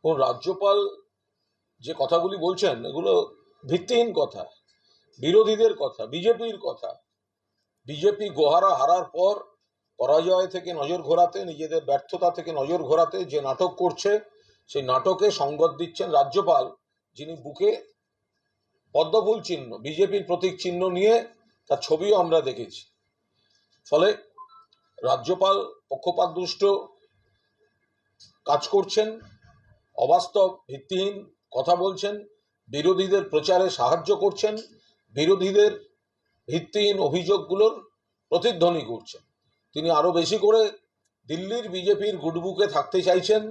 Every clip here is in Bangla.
কোন রাজ্যপাল যে কথাগুলি বলছেন এগুলো ভিত্তিহীন কথা, বিরোধীদের কথা, বিজেপির কথা। বিজেপি গোহারা হারার পর পরাজয় থেকে নজর ঘোরাতে, নিজেদের ব্যর্থতা থেকে নজর ঘোরাতে যে নাটক করছে, সেই নাটকে সঙ্গত দিচ্ছেন রাজ্যপাল, যিনি বুকে পদ্মফুল চিহ্ন, বিজেপির প্রতীক চিহ্ন নিয়ে, তার ছবিও আমরা দেখেছি। ফলে রাজ্যপাল পক্ষপাতদুষ্ট কাজ করছেন, অবাস্তব ভিত্তিহীন কথা বলছেন, বিরোধীদের প্রচারে সাহায্য করছেন, বিরোধীদের ভিত্তিহীন অভিযোগগুলোর প্রতিধ্বনি করছেন। তিনি আরো বেশি করে দিল্লির বিজেপির গুডবুকে থাকতে চাইছেন,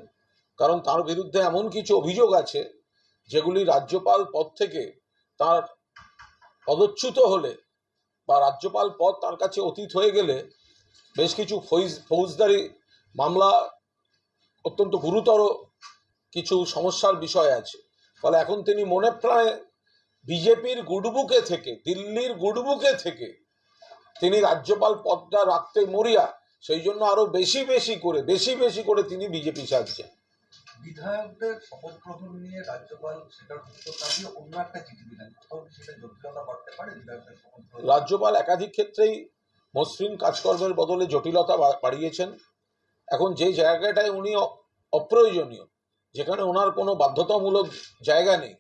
কারণ তার বিরুদ্ধে এমন কিছু অভিযোগ আছে যেগুলি রাজ্যপাল পদ থেকে তার পদচ্যুত হলে বা রাজ্যপাল পদ তার কাছে অতীত হয়ে গেলে বেশ কিছু ফৌজদারি মামলা, অত্যন্ত গুরুতর কিছু সমস্যার বিষয় আছে। ফলে এখন তিনি মনে প্রাণে বিজেপির গুডবুকে থেকে, দিল্লির গুডবুকে থেকে তিনি রাজ্যপাল পদটা রাখতে মরিয়া। সেই জন্য আরো বেশি বেশি করে তিনি বিজেপি সাজছেন। বিধায়কদের শপথ গ্রহণ নিয়ে রাজ্যপাল সেটার উত্তর না দিয়ে অন্য একটা চিঠি দিলেন, সেটা জটিলতা বাড়তে পারে বিধায়কদের শপথ গ্রহণ? রাজ্যপাল একাধিক ক্ষেত্রেই মসৃণ কাজকর্মের বদলে জটিলতা বাড়িয়েছেন। এখন যে জায়গাটায় উনি অপ্রয়োজনীয়, যেখানে ওনার কোনো বাধ্যতামূলক জায়গা নেই,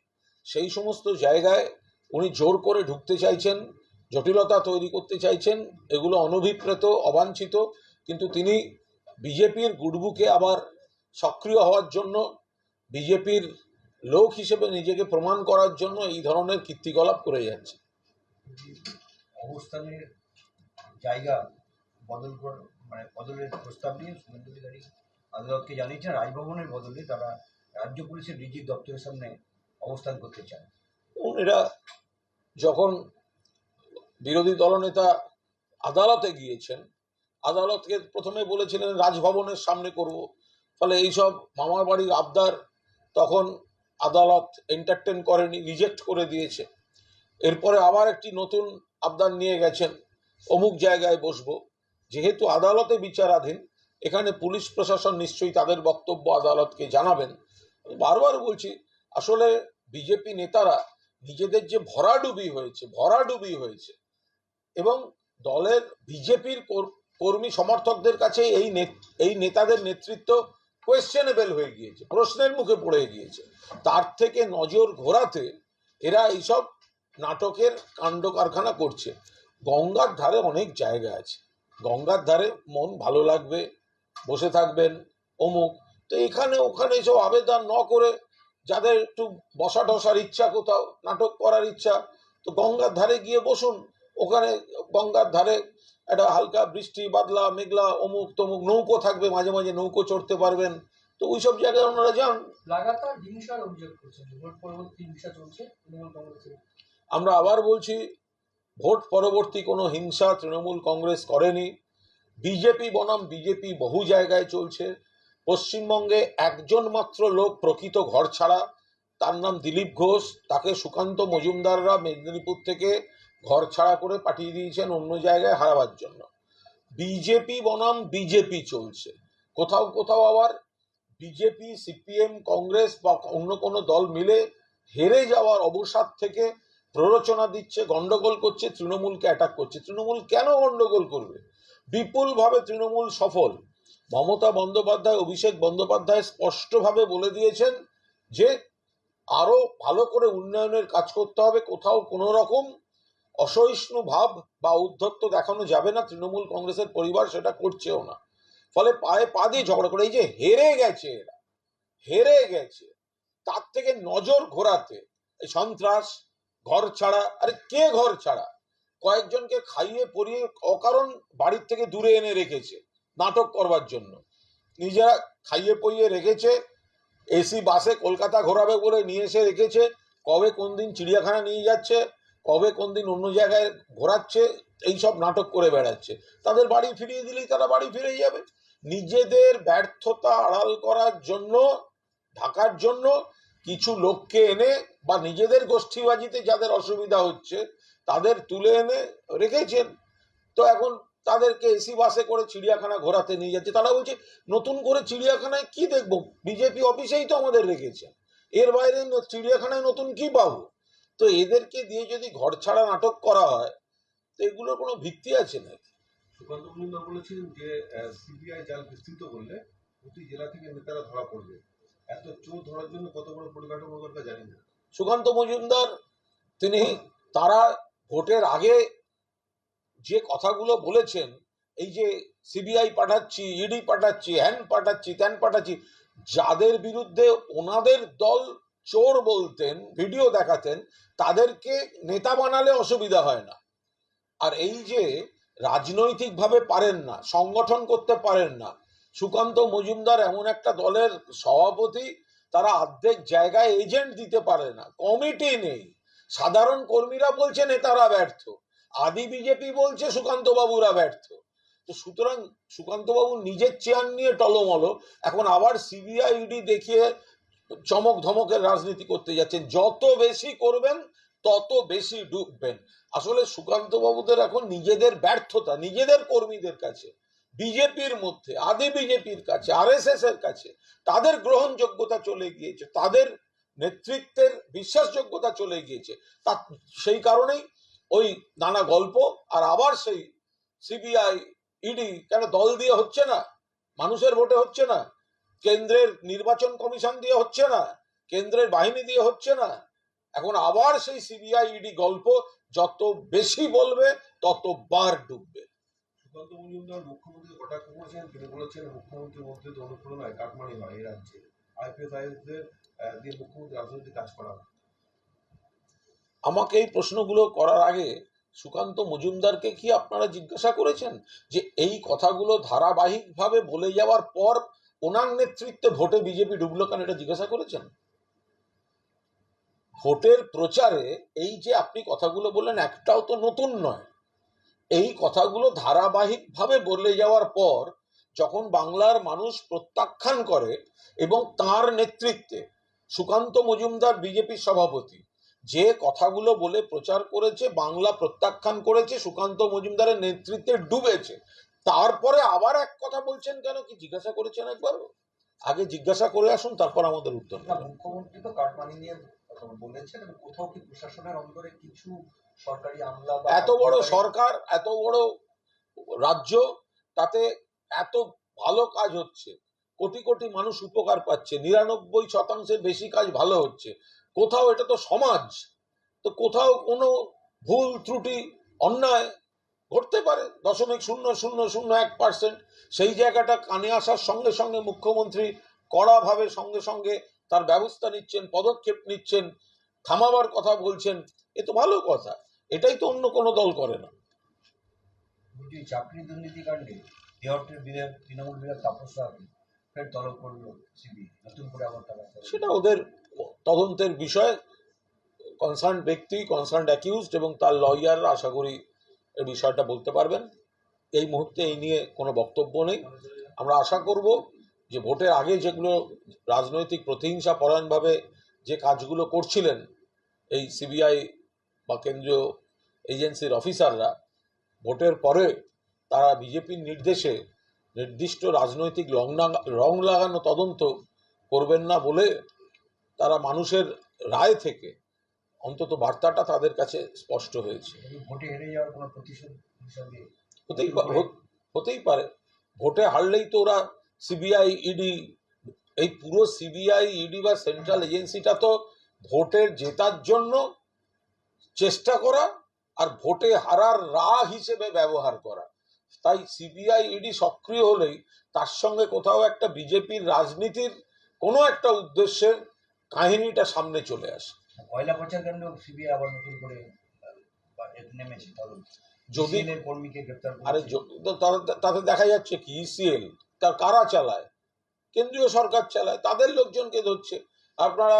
সেই সমস্ত জায়গায় উনি জোর করে ঢুকতে চাইছেন, জটিলতা তৈরি করতে চাইছেন। এগুলো অনভিপ্রেত, অবাঞ্ছিত। কিন্তু তিনি বিজেপির গুডবুকে আবার সক্রিয় হওয়ার জন্য, বিজেপির লোক হিসেবে নিজেকে প্রমাণ করার জন্য এই ধরনের কীর্তিকলাপ করে যাচ্ছে। অবস্থানের জায়গা বদল বদলের প্রস্তাব নিয়ে শুভেন্দু অধিকারী আদালতকে জানিয়েছেন, রাজভবনের বদলে তারা রাজ্য পুলিশের ডিজির দপ্তরের সামনে অবস্থান করতে চান। এরা যখন বিরোধী দলনেতা আদালতে গিয়েছেন, আদালতকে প্রথমে বলেছিলেন রাজভবনের সামনে করব। ফলে এইসব মামার বাড়ির আবদার তখন আদালত এন্টারটেন করেনি, রিজেক্ট করে দিয়েছে। এরপরে আবার একটি নতুন আবদার নিয়ে গেছেন, অমুক জায়গায় বসবো। যেহেতু আদালতে বিচারাধীন, এখানে পুলিশ প্রশাসন নিশ্চয়ই তাদের বক্তব্য আদালতকে জানাবেন। বারবার বলছি, আসলে বিজেপি নেতারা নিজেদের যে ভরাডুবি হয়েছে এবং দলের বিজেপির কর্মী সমর্থকদের কাছে এই নেতাদের নেতৃত্ব কোয়েশ্চেনেবল হয়ে গিয়েছে, প্রশ্নের মুখে পড়ে গিয়েছে। তার থেকে নজর ঘোরাতে এরা এইসব নাটকের কাণ্ড কারখানা করছে। গঙ্গার ধারে অনেক জায়গা আছে, গঙ্গার ধারে মন ভালো লাগবে, বসে থাকবেন অমুক। তো এখানে ওখানে এইসব আবেদন ন করে, যাদের একটু বসা টসার ইচ্ছা, কোথাও নাটক করার ইচ্ছা, তো গঙ্গার ধারে গিয়ে বসুন। ওখানে গঙ্গার ধারে একটা হালকা বৃষ্টি বাদলা মেঘলা অমুক তমুক নৌকো থাকবে, মাঝে মাঝে নৌকো চড়তে পারবেন। তো ওইসব জায়গায় ওনারা যান। লাগাতার হিংসার অভিযোগ করছেন, ভোট পরবর্তী হিংসা চলছে তৃণমূল কংগ্রেসের। আমরা আবার বলছি, ভোট পরবর্তী কোনো হিংসা তৃণমূল কংগ্রেস করেনি। বিজেপি বনাম বিজেপি বহু জায়গায় চলছে। পশ্চিমবঙ্গে একজন মাত্র লোক প্রকৃত ঘর ছাড়া, তার নাম দিলীপ ঘোষ। তাকে সুকান্ত মজুমদাররা মেদিনীপুর থেকে ঘর ছাড়া করে পাঠিয়ে দিয়েছেন অন্য জায়গায় হারাবার জন্য। বিজেপি বনাম বিজেপি চলছে। কোথাও কোথাও আবার বিজেপি, সিপিএম, কংগ্রেস বা অন্য কোনো দল মিলে হেরে যাওয়ার অবসাদ থেকে প্ররোচনা দিচ্ছে, গন্ডগোল করছে, তৃণমূলকে অ্যাটাক করছে। তৃণমূল কেন গন্ডগোল করবে? বিপুলভাবে তৃণমূল সফল। মমতা বন্দ্যোপাধ্যায়, অভিষেক বন্দ্যোপাধ্যায় স্পষ্টভাবে বলে দিয়েছেন যে আরো ভালো করে উন্নয়নের কাজ করতে হবে, কোথাও কোনো রকম অসহিষ্ণু ভাব বা উদ্ধত্ত দেখানো যাবে না। তৃণমূল কংগ্রেসের পরিবার সেটা করছেও না। ফলে পায়ে পা দিয়ে ঝগড়া করে, এই যে হেরে গেছে, এরা হেরে গেছে, তার থেকে নজর ঘোরাতে এই সন্ত্রাস, ঘর ছাড়া। আরে কে ঘর ছাড়া? কয়েকজনকে খাইয়ে পরিয়ে অকারণ বাড়ির থেকে দূরে এনে রেখেছে নাটক করবার জন্য। নিজেরা খাইয়ে পরিয়ে রেখেছে, এসি বাসে কলকাতা ঘোরাবে বলে নিয়ে এসে রেখেছে। কবে কোন দিন চিড়িয়াখানা নিয়ে যাচ্ছে, কবে কোন দিন অন্য জায়গায় ঘোরাচ্ছে, এইসব নাটক করে বেড়াচ্ছে। তাদের বাড়ি ফিরিয়ে দিলেই তারা বাড়ি ফিরে যাবে। নিজেদের ব্যর্থতা আড়াল করার জন্য, ঢাকার জন্য কিছু লোককে এনে বা নিজেদের গোষ্ঠীবাজিতে যাদের অসুবিধা হচ্ছে তাদের তুলে এনে রেখেছেন। তো এখন তাদেরকে এসি বাসে করে চিড়িয়াখানা ঘোরাতে নিয়ে যাচ্ছে। তারা বলছে নতুন করে চিড়িয়াখানায় কি দেখবো, বিজেপি অফিসেই তো আমাদের রেখেছে, এর বাইরে চিড়িয়াখানায় নতুন কি পাবো? তো এদেরকে দিয়ে যদি ঘর ছাড়া নাটক করা হয় তো এগুলোর কোনো ভিত্তি আছে নাকি? সুকান্ত মজুমদার বলেছিলেন যে সিবিআই জাল বিস্তৃত করলে প্রতি জেলা থেকে নেতারা ধরা পড়বে। এত চোর ধরার জন্য কত বড় পরিকাঠামো দরকার জানি না। সুকান্ত মজুমদার তিনি তারা ভোটের আগে যে কথাগুলো বলেছেন, এই যে সিবিআই পাঠাচ্ছি, ইডি পাঠাচ্ছি, হ্যান পাঠাচ্ছি, ত্যান পাঠাচ্ছি, যাদের বিরুদ্ধে ওনাদের দল চোর বলতেন, ভিডিও দেখাতেন, তাদেরকে নেতা বানালে অসুবিধা হয় না। আর এই যে রাজনৈতিকভাবে পারেন না, সংগঠন করতে পারেন না, সুকান্ত মজুমদার এমন একটা দলের সভাপতি, তারা অর্ধেক জায়গায় এজেন্ট দিতে পারে না, কমিটি নেই, সাধারণ কর্মীরা বলছে নেতারা ব্যর্থ, আদি বিজেপি বলছে সুকান্ত বাবুরা ব্যর্থ। তো সুতরাং সুকান্ত বাবু নিজের চেয়ার নিয়ে টলমল, এখন আবার সিবিআই ইডি দেখিয়ে চমক ধমকের রাজনীতি করতে যাচ্ছেন। যত বেশি করবেন তত বেশি ডুববেন। আসলে সুকান্ত বাবুদের এখন নিজেদের ব্যর্থতা, নিজেদের কর্মীদের কাছে, বিজেপির মধ্যে, আদি বিজেপির কাছে, আরএসএস এর কাছে তাদের গ্রহণযোগ্যতা চলে গিয়েছে, তাদের নেতৃত্বের বিশ্বাসযোগ্যতা চলে গিয়েছে। তা সেই কারণেই ওই নানা গল্প, আর আবার সেই সিবিআই ইডি কেন দল দিয়ে হচ্ছে না, মানুষের ভোটে হচ্ছে না, কেন্দ্রের নির্বাচন কমিশন দিয়ে হচ্ছে না, কেন্দ্রের বাহিনী দিয়ে হচ্ছে না, এখন আবার সেই সিবিআই ইডি গল্প যত বেশি বলবে তত বার ডুববে। সুকান্ত মজুমদার মুখ্যমন্ত্রী কটাক্ষ করেছেন, তিনি বলেছেন মুখ্যমন্ত্রীর মধ্যে তো অনুপ্রেরণায় কাটমানি হয় এই রাজ্যে, আইপিএস দিয়ে মুখ্যমন্ত্রী রাজনৈতিক কাজ করা হয়। আমাকে এই প্রশ্নগুলো করার আগে সুকান্ত মজুমদারকে কি আপনারা জিজ্ঞাসা করেছেন যে এই কথাগুলো ধারাবাহিকভাবে বলে যাওয়ার পর ওনার নেতৃত্বে ভোটে বিজেপি ডুবলো কেন, এটা জিজ্ঞাসা করেছেন? ভোটের প্রচারে এই যে আপনি কথাগুলো বললেন একটাও তো নতুন নয়। এই কথাগুলো ধারাবাহিকভাবে বলে যাওয়ার পর যখন বাংলার মানুষ প্রত্যাখ্যান করে এবং তার নেতৃত্বে সুকান্ত মজুমদার বিজেপির সভাপতি যে কথাগুলো বলে প্রচার করেছে, বাংলা প্রত্যাখ্যান করেছে, সুকান্ত মজুমদারের নেতৃত্বে ডুবেছে, তারপরে আবার এক কথা বলছেন কেন, কি জিজ্ঞাসা করেছেন একবারও? আগে জিজ্ঞাসা করে আসুন, তারপর আমাদের উত্তর না, দেবেন। মুখ্যমন্ত্রী তো কাটমানি নিয়ে কথা বলেছেন এবং কোথাও কি প্রশাসনের অন্তরে কিছু সরকারি আমলা বা এত বড় সরকার, এত বড় রাজ্য, তাতে এত ভালো কাজ হচ্ছে, কোটি কোটি মানুষ উপকার পাচ্ছে, 99% বেশি কাজ ভালো হচ্ছে, কোথাও, এটা তো সমাজ, তো কোথাও কোনো ভুল ত্রুটি অন্যায় ঘটতে পারে 0.0001%, সেই জায়গাটা কানে আসার সঙ্গে সঙ্গে মুখ্যমন্ত্রী কড়াভাবে সঙ্গে সঙ্গে তার ব্যবস্থা নিচ্ছেন, পদক্ষেপ নিচ্ছেন, থামাবার কথা বলছেন, এ তো ভালো কথা, এটাই তো অন্য কোনো দল করে না। বলছি চাকরি দুর্নীতি কাণ্ডে দেহটের বিধায়ক তৃণমূল বিধায়ক তাপস রায়কে ফের তলব করলো সিবিআই, নতুন করে আবার তারা সেটা ওদের তদন্তের বিষয়, কনসার্ন ব্যক্তি, কনসার্ন অ্যাকিউজড এবং তার লয়াররা আশা করি এই বিষয়টা বলতে পারবেন। এই মুহূর্তে এই নিয়ে কোনো বক্তব্য নেই। আমরা আশা করব যে ভোটের আগে যেগুলো রাজনৈতিক প্রতিহিংসা পরায়ণভাবে যে কাজগুলো করছিলেন এই সিবিআই বা কেন্দ্রীয় এজেন্সির অফিসাররা, ভোটের পরে তারা বিজেপির নির্দেশে নির্দিষ্ট রাজনৈতিক রং লাগানো তদন্ত করবেন না বলে তারা মানুষের রায় থেকে অন্তত বার্তাটা তাদের কাছে স্পষ্ট হয়েছে। ভোটে হেরে যাওয়ার কোনো প্রতিশোধ হিসাবে হতেই পারে, ভোটে হারলেই তো ওরা সিবিআই ইডি, এই পুরো সিবিআই ইডি বা সেন্ট্রাল এজেন্সিটা তো ভোটের জেতার জন্য চেষ্টা করা আর ভোটে হারার রাহ হিসেবে ব্যবহার করা। তাই সিবিআই ইডি সক্রিয় হলেই তার সঙ্গে কোথাও একটা বিজেপির রাজনীতির কোনো একটা উদ্দেশ্যের কাহিনীটা সামনে চলে আসে। কয়লা পাচার কাণ্ড সিবিআই আবার নতুন করে নেমেছে তদন্ত, যদি কর্মীকে গ্রেপ্তার আরে করেছে। তাতে দেখা যাচ্ছে কি ইসিএল তার কারা চালায়, কেন্দ্রীয় সরকার চালায়, তাদের লোকজনকে ধরছে। আপনারা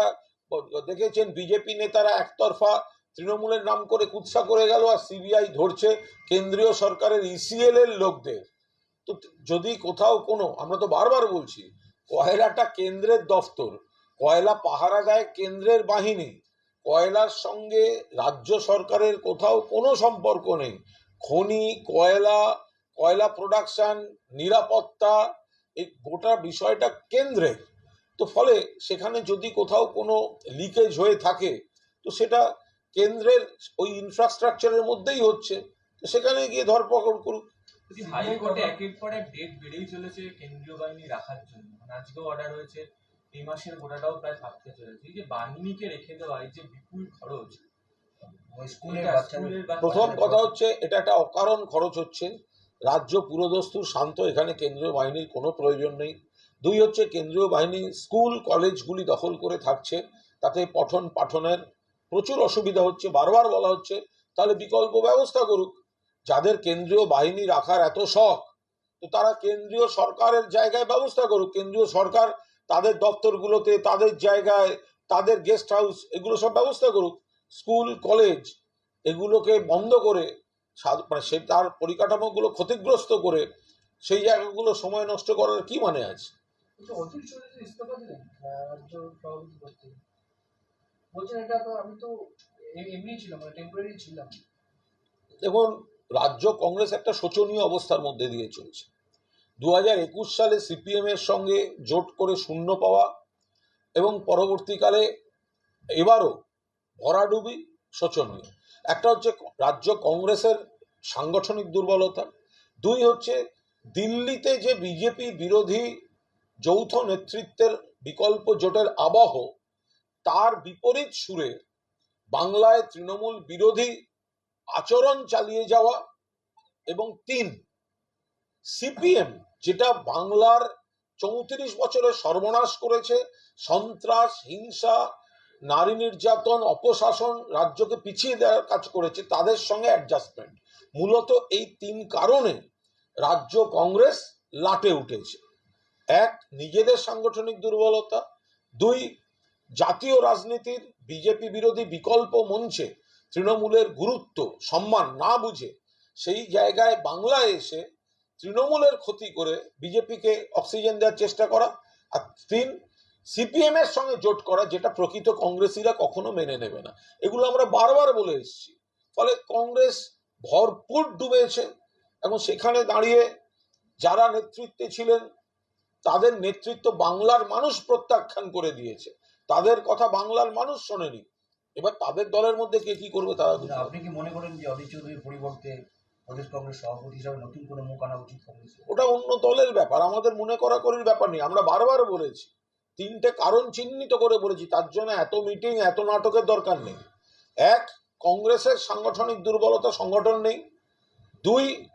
দেখেছেন বিজেপি নেতারা একতরফা তৃণমূলের নাম করে কুৎসা করে গেল, আর সিবিআই ধরছে কেন্দ্রীয় সরকারের ইসিএল এর লোকদের। তো যদি কোথাও কোনো, আমরা তো বারবার বলছি, কয়লাটা কেন্দ্রের দফতর, কয়লা পাহারা দেয় কেন্দ্রের বাহিনী, কয়লার সঙ্গে রাজ্য সরকারের কোথাও কোনো সম্পর্ক নেই। খনি, কয়লা, কয়লা প্রোডাকশন, নিরাপত্তা, এই গোটা বিষয়টা কেন্দ্রের। তো ফলে সেখানে যদি কোথাও কোনো লিকেজ হয়ে থাকে তো সেটা কেন্দ্রের ওই ইনফ্রাস্ট্রাকচারের মধ্যেই হচ্ছে, তো সেখানে গিয়ে ধরপকড় করুক। হাইকোর্টে একের পর এক ডেট বেড়েই চলেছে কেন্দ্রীয় বাহিনী রাখার জন্য, মানে আজকেও অর্ডার হয়েছে, এই মাসের গোটাটাও প্রায় থাকতে চলেছে। এই যে বাহিনীকে রেখে দেওয়া, এই যে বিপুল খরচ, ওই স্কুলের এটা বাচ্চাদের স্কুলের বাচ্চাদের- প্রথম কথা হচ্ছে এটা একটা অকারণ খরচ হচ্ছে। রাজ্য পুরোদস্তুর শান্ত, এখানে কেন্দ্রীয় বাহিনীর কোনো প্রয়োজন নেই। দুই হচ্ছে কেন্দ্রীয় বাহিনী স্কুল কলেজগুলি দখল করে থাকছে, তাতে পঠন পাঠনের প্রচুর অসুবিধা হচ্ছে। বারবার বলা হচ্ছে তাহলে বিকল্প ব্যবস্থা করুক। যাদের কেন্দ্রীয় বাহিনী রাখার এত শখ, তো তারা কেন্দ্রীয় সরকারের জায়গায় ব্যবস্থা করুক। কেন্দ্রীয় সরকার তাদের দপ্তরগুলোতে, তাদের জায়গায়, তাদের গেস্ট হাউস, এগুলো সব ব্যবস্থা করুক। স্কুল কলেজ এগুলোকে বন্ধ করে মানে সে তার পরিকাঠামোগুলো ক্ষতিগ্রস্ত করে সেই জায়গাগুলো সময় নষ্ট করার কি মানে আছে? কিন্তু অতুল চৌধুরী ইস্তফা দিলেন রাজ্য সভাপতি পদ থেকে। বলছেন এটা তো আমি তো এমনি ছিলাম, মানে টেম্পোরারি ছিলাম। দেখুন, রাজ্য কংগ্রেস একটা শোচনীয় অবস্থার মধ্যে দিয়ে চলছে। 2021 সালে সিপিএম এর সঙ্গে জোট করে শূন্য পাওয়া এবং পরবর্তীকালে এবারও ভরাডুবি শোচনীয়। একটা হচ্ছে রাজ্য কংগ্রেসের সাংগঠনিক দুর্বলতা, দুই হচ্ছে দিল্লিতে যে বিজেপি বিরোধী যৌথ নেতৃত্বের বিকল্প জোটের আবহ, তার বিপরীত সুরে বাংলায় তৃণমূল বিরোধী আচরণ চালিয়ে যাওয়া, এবং তিন, সিপিএম যেটা বাংলার 34 বছরে সর্বনাশ করেছে, সন্ত্রাস, হিংসা, নারী নির্যাতন, অপশাসন, রাজ্যকে পিছিয়ে দেওয়ার কাজ করেছে, তাদের সঙ্গে অ্যাডজাস্টমেন্ট। মূলত এই তিন কারণে রাজ্য কংগ্রেস লাটে উঠেছে। এক, নিজেদের সাংগঠনিক দুর্বলতা, দুই, জাতীয় রাজনীতির বিজেপি বিরোধী বিকল্প মঞ্চে তৃণমূলের গুরুত্ব সম্মান না বুঝে সেই জায়গায় বাংলায় এসে তৃণমূলের ক্ষতি করে বিজেপিকে অক্সিজেন দেওয়ার চেষ্টা করা, আর তিন, সিপিএম এর সঙ্গে জোট করা, যেটা প্রকৃত কংগ্রেসীরা কখনো মেনে নেবে না। এগুলো আমরা বারবার বলে এসেছি। ফলে কংগ্রেস ভরপুর ডুবেছে এবং সেখানে দাঁড়িয়ে যারা নেতৃত্বে ছিলেন তাদের নেতৃত্ব বাংলার মানুষ প্রত্যাখ্যান করে দিয়েছে, তাদের কথা বাংলার মানুষ শোনেনি। এবার তাদের দলের মধ্যে কে কি করবে তারা বুঝবে। আপনি কি মনে করেন যে অধীর চৌধুরীর পরিবর্তে প্রদেশ কংগ্রেস সভাপতি হিসাবে নতুন কোনো মুখ আনা উচিত কংগ্রেস? ওটা অন্য দলের ব্যাপার, আমাদের মনে করাকরির ব্যাপার নেই। আমরা বারবার বলেছি, তিনটে কারণ চিহ্নিত করে বলেছি, তার জন্য এত মিটিং, এত নাটকের দরকার নেই। এক, কংগ্রেসের সাংগঠনিক দুর্বলতা, সংগঠন নেই। দুই,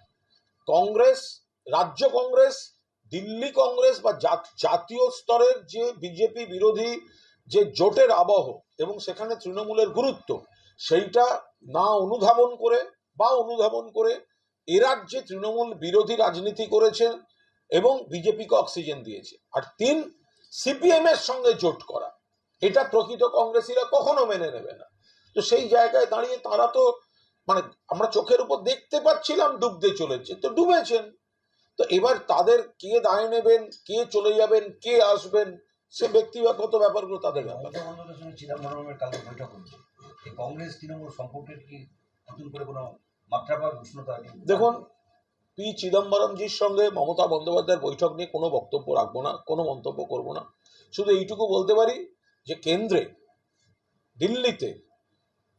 কংগ্রেস, রাজ্য কংগ্রেস, দিল্লি কংগ্রেস বা জাতীয় স্তরের যে বিজেপি বিরোধী যে জোটের আবহ এবং সেখানে তৃণমূলের গুরুত্ব, সেইটা না অনুধাবন করে বা অনুধাবন করে এ রাজ্যে তৃণমূল বিরোধী রাজনীতি করেছে এবং বিজেপিকে অক্সিজেন দিয়েছে। আর তিন, সিপিএম এর সঙ্গে জোট করা, এটা প্রকৃত কংগ্রেসীরা কখনো মেনে নেবে না। তো সেই জায়গায় দাঁড়িয়ে তারা তো মানে আমরা চোখের উপর দেখতে পাচ্ছিলাম ডুবতে চলেছে, তো ডুবেছেন। তো এবার তাদের কে দায় নেবেন, কে চলে যাবেন, কে আসবেন, সে ব্যক্তিগত ব্যাপারগুলো তাদের ব্যাপার। মমতা বন্দ্যোপাধ্যায়ের সঙ্গে চিদম্বরমের কালকে বৈঠক হয়েছে, এই কংগ্রেস তৃণমূল সম্পর্কের কি নতুন করে কোনো মাত্রা বা উষ্ণতা? দেখুন, পি চিদম্বরমজির সঙ্গে মমতা বন্দ্যোপাধ্যায়ের বৈঠক নিয়ে কোনো বক্তব্য রাখবো না, কোনো মন্তব্য করব না। শুধু এইটুকু বলতে পারি যে কেন্দ্রে, দিল্লিতে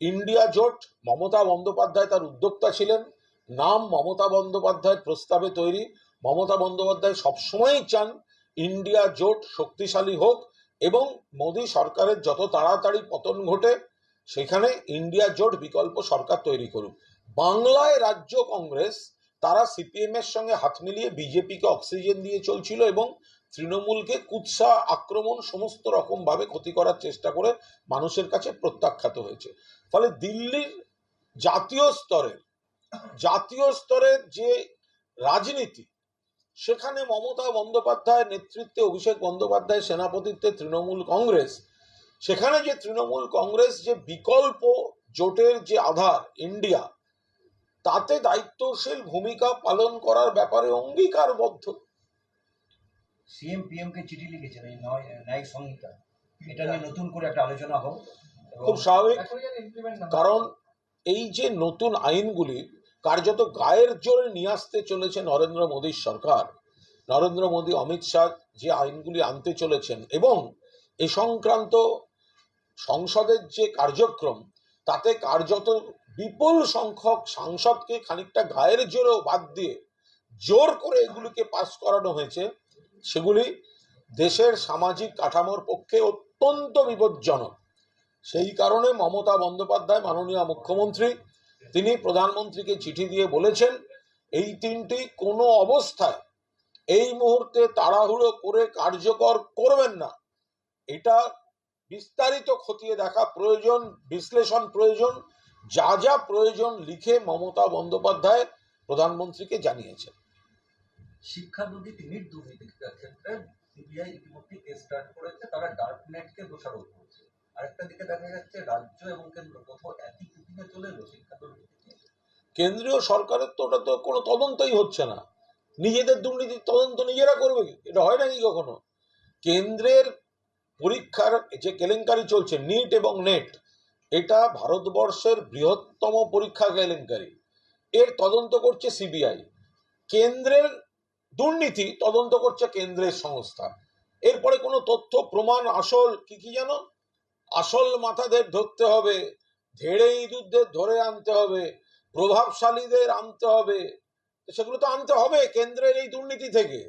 ইন্ডিয়া জোট, মমতা বন্দ্যোপাধ্যায় তার উদ্যোক্তা ছিলেন, নাম মমতা বন্দ্যোপাধ্যায়ের প্রস্তাবে তৈরি। মমতা বন্দ্যোপাধ্যায় সবসময়ই চান ইন্ডিয়া জোট শক্তিশালী হোক এবং মোদী সরকারের যত তাড়াতাড়ি পতন ঘটে সেখানে ইন্ডিয়া জোট বিকল্প সরকার তৈরি করুক। বাংলায় রাজ্য কংগ্রেস তারা সিপিএম এর সঙ্গে হাত মিলিয়ে বিজেপিকে অক্সিজেন দিয়ে চলছিল এবং তৃণমূলকে কুৎসা, আক্রমণ, সমস্ত রকম ভাবে ক্ষতি করার চেষ্টা করে মানুষের কাছে প্রত্যাখ্যাত হয়েছে। ফলে দিল্লির জাতীয় স্তরের যে রাজনীতি, সেখানে মমতা বন্দ্যোপাধ্যায়ের নেতৃত্বে, অভিষেক বন্দ্যোপাধ্যায়ের সেনাপতিত্বে তৃণমূল কংগ্রেস, সেখানে যে তৃণমূল কংগ্রেস যে বিকল্প জোটের যে আধার ইন্ডিয়া, তাতে দায়িত্বশীল ভূমিকা পালন করার ব্যাপারে অঙ্গীকারবদ্ধ। সিএম পিএম কে চিঠি লিখেছেন এই ন্যায়িক সংহিতা, এটা নিয়ে নতুন করে একটা আলোচনা হোক। খুব স্বাভাবিক, এখনই যেন ইমপ্লিমেন্ট না হয়। কারণ এই যে নতুন আইনগুলি, কার্যত গায়ের জোরে নিয়ে আসতে চলেছে নরেন্দ্র মোদীর সরকার। নরেন্দ্র মোদী, অমিত শাহ যে আইনগুলি আনতে চলেছেন এবং এ সংক্রান্ত সংসদের যে কার্যক্রম, তাতে কার্যত বিপুল সংখ্যক সাংসদকে খানিকটা গায়ের জোরেও বাদ দিয়ে জোর করে এগুলিকে পাস করানো হয়েছে, সেগুলি দেশের সামাজিক কাঠামোর পক্ষে অত্যন্ত বিপজ্জনক। সেই কারণে মমতা বন্দ্যোপাধ্যায়, মাননীয় মুখ্যমন্ত্রী, তিনি প্রধানমন্ত্রীকে চিঠি দিয়ে বলেছেন এই তিনটি কোনো অবস্থায় এই মুহূর্তে তাড়াহুড়ো করে কার্যকর করবেন না। এটা বিস্তারিত খতিয়ে দেখা প্রয়োজন, বিশ্লেষণ প্রয়োজন, যা যা প্রয়োজন লিখে মমতা বন্দ্যোপাধ্যায় প্রধানমন্ত্রীকে জানিয়েছেন। শিক্ষা দুর্নীতি, নিট দুর্নীতির ক্ষেত্রে সিবিআই ইতিমধ্যে কেস স্টার্ট করেছে, তারা ডার্ক নেটকে দোষারোপ করছে। আরেকটা দিকে দেখা যাচ্ছে রাজ্য এবং কেন্দ্র কোথাও একই কুটিনে চলে এলো শিক্ষা দুর্নীতি। কেন্দ্রীয় সরকারের তো ওটা তো কোনো তদন্তই হচ্ছে না, নিজেদের দুর্নীতির তদন্ত নিজেরা করবে, এটা হয় নাকি কখনো? কেন্দ্রের পরীক্ষার যে কেলেঙ্কারি চলছে নিট এবং নেট, এটা ভারতবর্ষের বৃহত্তম পরীক্ষা কেলেঙ্কারি, এর তদন্ত করছে সিবিআই। কেন্দ্রের দুর্নীতি তদন্ত করছে কেন্দ্রের সংস্থা। এরপরে কোনো তথ্য প্রমাণ আসল কি জানো, আসল মাথাদের ধরতে হবে, ধেড়ে ইঁদুরদের ধরে আনতে হবে, প্রভাবশালীদের আনতে হবে। সেগুলো তো আনতে হবে কেন্দ্রের এই দুর্নীতি থেকে।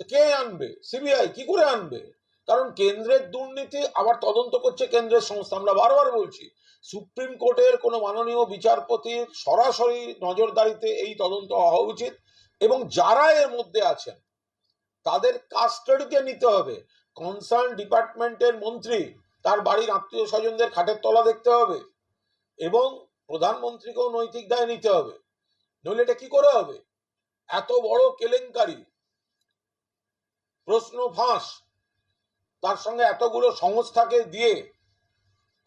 তো কে আনবে? সিবিআই কি করে আনবে? কারণ কেন্দ্রের দুর্নীতি আবার তদন্ত করছে কেন্দ্রের সংস্থা। আমরা বারবার বলছি, সুপ্রিম কোর্টের কোনো মাননীয় বিচারপতির সরাসরি নজরদারিতে এই তদন্ত হওয়া উচিত এবং যারা এর মধ্যে আছেন তাদের কাস্টাডিতে নিতে হবে। কনসার্ন ডিপার্টমেন্টের মন্ত্রী, তার বাড়ির আত্মীয় স্বজনদের খাটের তলা দেখতে হবে এবং প্রধানমন্ত্রীকেও নৈতিক দায় নিতে হবে, নইলে এটা কি করে হবে? এত বড় কেলেঙ্কারি, প্রশ্ন ফাঁস, তার সঙ্গে এতগুলো সংস্থাকে দিয়ে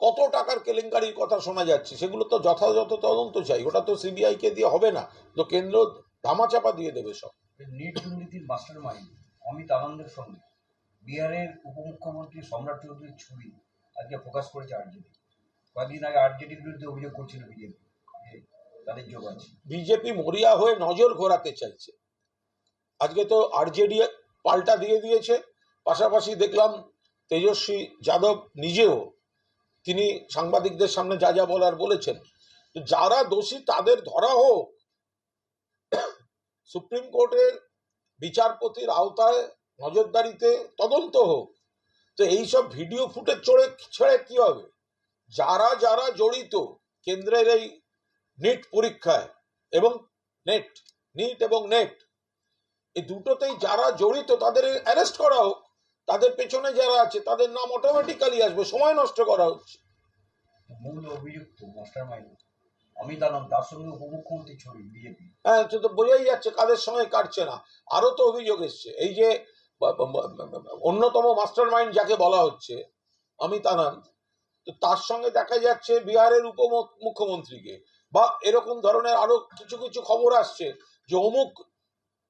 কত টাকার কেলেঙ্কারির কথা শোনা যাচ্ছে, সেগুলো তো যথাযথ তদন্ত চাই। ওটা তো সিবিআই কে দিয়ে হবে না, তো কেন্দ্র ধামাচাপা দিয়ে দেবে সব। নিট দুর্নীতির মাস্টার মাইন্ড অমিত আনন্দের সঙ্গে বিহারের উপমুখ্যমন্ত্রী সম্রাট চৌধুরীর ছবি আজকে প্রকাশ করেছে আরজেডি। কয়েকদিন আগে আরজেডির বিরুদ্ধে অভিযোগ করছিল বিজেপি যে তাদের যোগ আছে। বিজেপি মরিয়া হয়ে নজর ঘোরাতে চাইছে। আজকে তো আরজেডি পাল্টা দিয়ে দিয়েছে, পাশাপাশি দেখলাম তেজস্বী যাদব নিজেও তিনি সাংবাদিকদের সামনে যা যা বলার বলেছেন। যারা দোষী তাদের ধরা হোক, সুপ্রিম কোর্টের বিচারপতির আওতায় নজরদারিতে তদন্ত হোক। তো এইসব ভিডিও ফুটেজ ছেড়ে কি হবে? যারা যারা জড়িত কেন্দ্রের এই নিট পরীক্ষায় এবং নিট এবং নেট, এই দুটোতেই যারা জড়িত তাদের অ্যারেস্ট করা হোক। তাদের পেছনে যারা আছে তাদের নাম অটোমেটিক্যালি আসবে, সময় নষ্ট করা হচ্ছে। মূল অভিযুক্ত মাস্টার মাইন্ড অমিত আনন্দ, তার সঙ্গে উপমুখ্যমন্ত্রীর ছবি বিজেপি। হ্যাঁ, তো বোঝাই যাচ্ছে কাদের সময় কাটছে না। আরো তো অভিযোগ এসছে, এই যে অন্যতম মাস্টার মাইন্ড যাকে বলা হচ্ছে অমিত আনন্দ, তো তার সঙ্গে দেখা যাচ্ছে বিহারের উপমুখ্যমন্ত্রীকে, বা এরকম ধরনের আরো কিছু কিছু খবর আসছে যে অমুক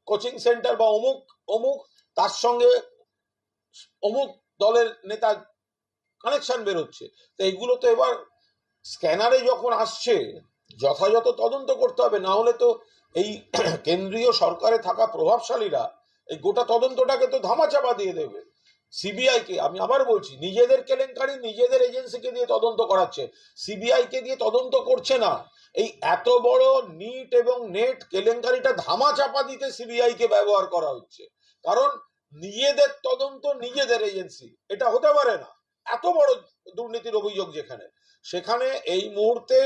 কোচিং সেন্টার বা অমুক অমুক তার সঙ্গে অমুক দলের নেতা কানেকশন বেরোচ্ছে। তো এইগুলো তো এবার স্ক্যানারে যখন আসছে যথাযথ তদন্ত করতে হবে, না হলে তো এই কেন্দ্রীয় সরকারে থাকা প্রভাবশালীরা এই গোটা তদন্তটাকে তো ধামাচাপা দিয়ে দেবে। সিবিআই কে, আমি আবার বলছি, নিজেদের কেলেঙ্কারি নিজেদের এজেন্সিকে দিয়ে তদন্ত করাচ্ছে, সিবিআই কে দিয়ে তদন্ত করছে না। এই এত বড় নিট এবং নেট কেলেঙ্কারিটা ধামাচাপা দিতে সিবিআই কে ব্যবহার করা হচ্ছে। কারণ নিজেদের তদন্ত নিজেদের এজেন্সি, এটা হতে পারে না। এত বড় দুর্নীতির অভিযোগ যেখানে, সেখানে এই মুহূর্তে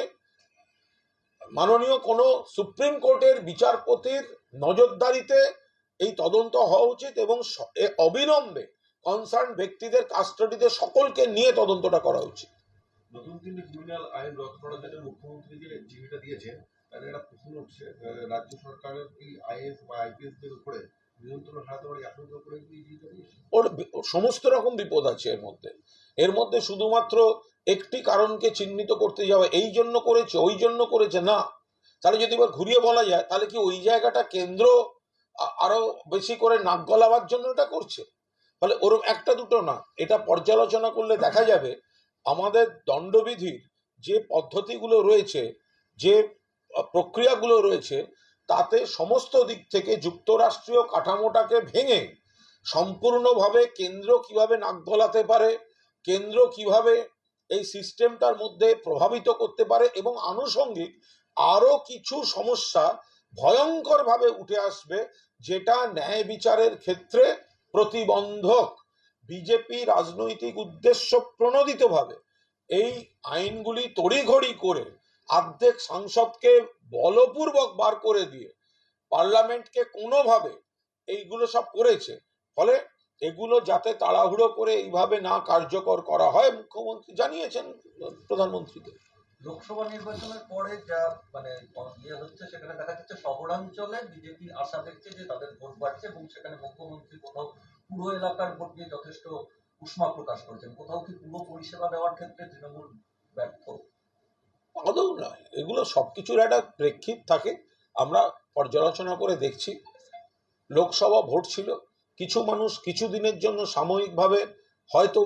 মাননীয় কোন সুপ্রিম কোর্টের বিচারপতির নজরদারিতে এই তদন্ত হওয়া উচিত এবং অবিলম্বে কনসার্ন ব্যক্তিদের কাস্টাডিতে সকলকে নিয়ে তদন্তটা করা উচিত। নতুন দিল্লি ক্রিমিনাল আইন রদ করার জন্য মুখ্যমন্ত্রী যে চিঠিটা দিয়েছেন, তাদের একটা প্রশ্ন উঠছে, রাজ্য সরকারের কি আইএস বা আইপিএস দের উপরে নিয়ন্ত্রণ হারাতে পারে আশঙ্কা করে কি চিঠিটা দিয়েছে? ওর সমস্ত রকম বিপদ আছে এর মধ্যে শুধুমাত্র একটি কারণকে চিহ্নিত করতে যাওয়া, এই জন্য করেছে ওই জন্য করেছে না। তাহলে যদি এবার ঘুরিয়ে বলা যায়, তাহলে কি ওই জায়গাটা কেন্দ্র আরো বেশি করে নাক গলাবার জন্য এটা করছে? তাহলে ওরকম একটা দুটো না, এটা পর্যালোচনা করলে দেখা যাবে আমাদের দণ্ডবিধির যে পদ্ধতিগুলো রয়েছে, যে প্রক্রিয়াগুলো রয়েছে তাতে সমস্ত দিক থেকে যুক্তরাষ্ট্রীয় কাঠামোটাকে ভেঙে সম্পূর্ণভাবে কেন্দ্র কিভাবে নাক গলাতে পারে, কেন্দ্র কিভাবে এই সিস্টেমটার মধ্যে প্রভাবিত করতে পারে, এবং আনুষঙ্গিক আরো কিছু সমস্যা ভয়ঙ্করভাবে উঠে আসবে যেটা ন্যায় বিচারের ক্ষেত্রে প্রতিবন্ধক। বিজেপি রাজনৈতিক উদ্দেশ্য প্রণোদিতভাবে এই আইনগুলি তড়িঘড়ি করে অর্ধেক সংসদকে বলপূর্বক বার করে দিয়ে পার্লামেন্টকে কোনোভাবে এইগুলো সব করেছে। ফলে এগুলো যাতে তাড়াহুড়ো করে এইভাবে না কার্যকর করা হয়, মুখ্যমন্ত্রী জানিয়েছেন প্রধানমন্ত্রীকে। লোকসভা নির্বাচনের পরে যা মানে হচ্ছে, সেখানে দেখা যাচ্ছে শহরাঞ্চলে বিজেপি আশা দেখছে যে তাদের ভোট বাড়ছে, এবং সেখানে মুখ্যমন্ত্রী কোথাও পুরো এলাকার ভোট নিয়ে যথেষ্ট উষ্মা প্রকাশ করেছেন। কোথাও কি পুরো পরিষেবা দেওয়ার ক্ষেত্রে তৃণমূল ব্যর্থ? আদৌ নয়, এগুলো সবকিছুর একটা প্রেক্ষিত থাকে, আমরা পর্যালোচনা করে দেখছি। লোকসভা ভোট ছিল, কিছু মানুষ কিছু দিনের জন্য সাময়িকভাবে হয়তো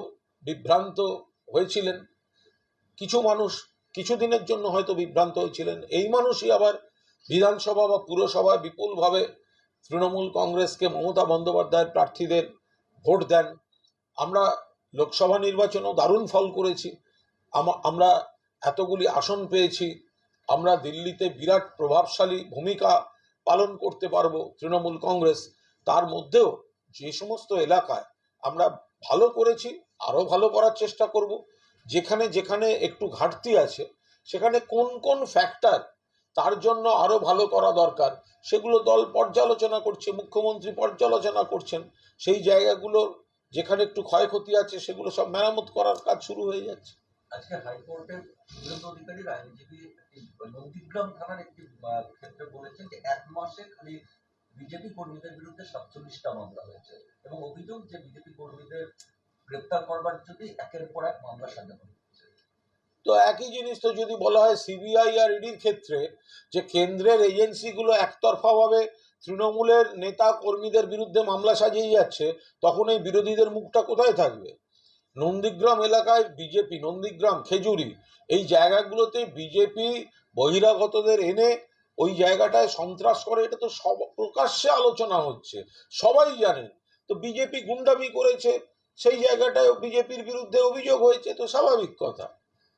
বিভ্রান্ত হয়েছিলেন, কিছু মানুষ কিছুদিনের জন্য হয়তো বিভ্রান্ত হয়েছিলেন। এই মানুষই আবার বিধানসভা বা পুরসভায় বিপুলভাবে তৃণমূল কংগ্রেসকে, মমতা বন্দ্যোপাধ্যায়ের প্রার্থীদের ভোট দেন। আমরা লোকসভা নির্বাচনেও দারুণ ফল করেছি, আমরা এতগুলি আসন পেয়েছি, আমরা দিল্লিতে বিরাট প্রভাবশালী ভূমিকা পালন করতে পারবো তৃণমূল কংগ্রেস। তার মধ্যেও যে সমস্ত এলাকায় আমরা ভালো করেছি, আরো ভালো করার চেষ্টা করব। যেখানে যেখানে একটু ঘাটতি আছে, সেখানে কোন কোন ফ্যাক্টর তার জন্য আরো ভালো করা দরকার, সেগুলো দল পর্যালোচনা করছে, মুখ্যমন্ত্রী পর্যালোচনা করছেন। সেই জায়গাগুলো যেখানে একটু ক্ষয়ক্ষতি আছে সেগুলো সব মেরামত করার কাজ শুরু হয়ে যাচ্ছে। আজকে হাইকোর্টের শুভেন্দু অধিকারীর আইনজীবী নন্দীগ্রাম থানার একটি ক্ষেত্রে বলেছেন যে 1 মাসে খালি বিজেপি কর্মীদের বিরুদ্ধে 47টা মামলা হয়েছে, এবং অভিযোগ যে বিজেপি কর্মীদের গ্রেপ্তার করবার জন্য একের পর এক মামলা সাজানো হচ্ছে। তো একই জিনিস তো যদি বলা হয় সিবিআই আর ইডির ক্ষেত্রে, যে কেন্দ্রের এজেন্সিগুলো একতরফাভাবে তৃণমূলের নেতা কর্মীদের বিরুদ্ধে মামলা সাজিয়ে যাচ্ছে, তখন এই বিরোধীদের মুখটা কোথায় থাকবে? নন্দীগ্রাম এলাকায় বিজেপি, নন্দীগ্রাম, খেজুরি, এই জায়গাগুলোতে বিজেপি বহিরাগতদের এনে ওই জায়গাটায় সন্ত্রাস করে, এটা তো সব প্রকাশ্যে আলোচনা হচ্ছে, সবাই জানেন। তো বিজেপি গুন্ডামি করেছে, সেই জায়গাটায় বিজেপির বিরুদ্ধে অভিযোগ হয়েছে, তো স্বাভাবিক কথা।